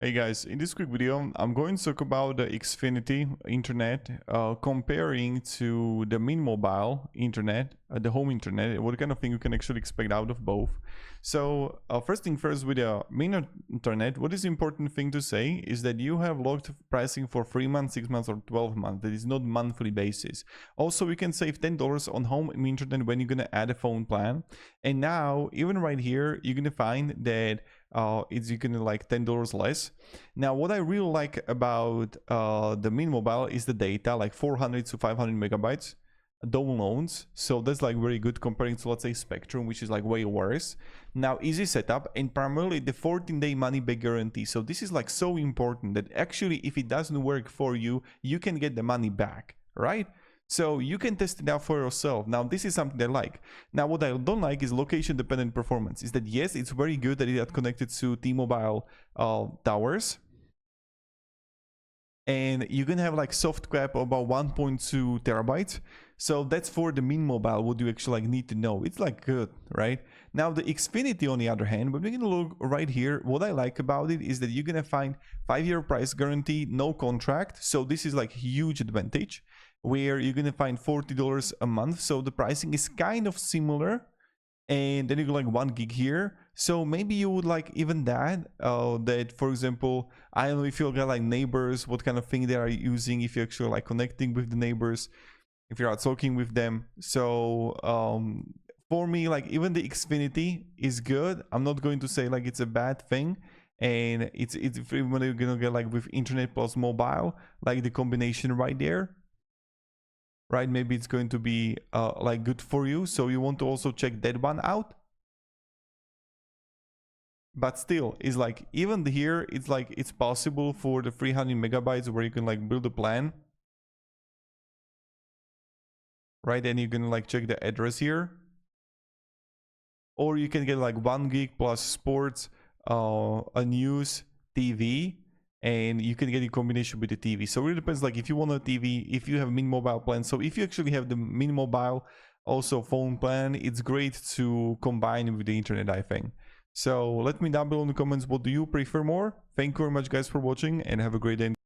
Hey guys, in this quick video, I'm going to talk about the Xfinity internet comparing to the Min Mobile internet, the home internet, what kind of thing you can actually expect out of both. So first thing first, with the Min Internet, what is the important thing to say is that you have locked pricing for 3 months, 6 months or 12 months. That is not monthly basis. Also, you can save $10 on home internet when you're going to add a phone plan. And now, even right here, you're going to find that it's gonna like $10 less. Now what I really like about the Min Mobile is the data, like 400 to 500 megabytes downloads, so that's like very good comparing to, let's say, Spectrum, which is like way worse. Now easy setup, and primarily the 14-day money back guarantee. So this is like so important that actually if it doesn't work for you, you can get the money back, right? So you can test it out for yourself. Now this is something I like. Now what I don't like is location dependent performance. Is that yes, it's very good that it had connected to T-Mobile towers, and you're gonna have like soft cap about 1.2 terabytes. So that's for the Min Mobile, what you actually like need to know. It's like good, right? Now the Xfinity on the other hand, but we're gonna look right here. What I like about it is that you're gonna find 5-year price guarantee, no contract. So this is like huge advantage, where you're gonna find $40 a month. So the pricing is kind of similar. And then you go like 1 gig here. So maybe you would like even that, that for example, I don't know if you'll get like neighbors, what kind of thing they are using, if you're actually like connecting with the neighbors, if you're out talking with them. So for me, like even the Xfinity is good. I'm not going to say like it's a bad thing. And it's when you're gonna get like with internet plus mobile, like the combination right there, right? Maybe it's going to be like good for you. So you want to also check that one out. But still, it's like even here, it's like it's possible for the 300 megabytes where you can like build a plan, right? And you can like check the address here, or you can get like 1 gig plus sports, a news, TV, and you can get a combination with the TV. So it really depends, like if you want a TV, if you have a Min Mobile plan. So if you actually have the Min Mobile also phone plan, it's great to combine with the internet, I think. So let me down below in the comments, what do you prefer more? Thank you very much guys for watching, and have a great day.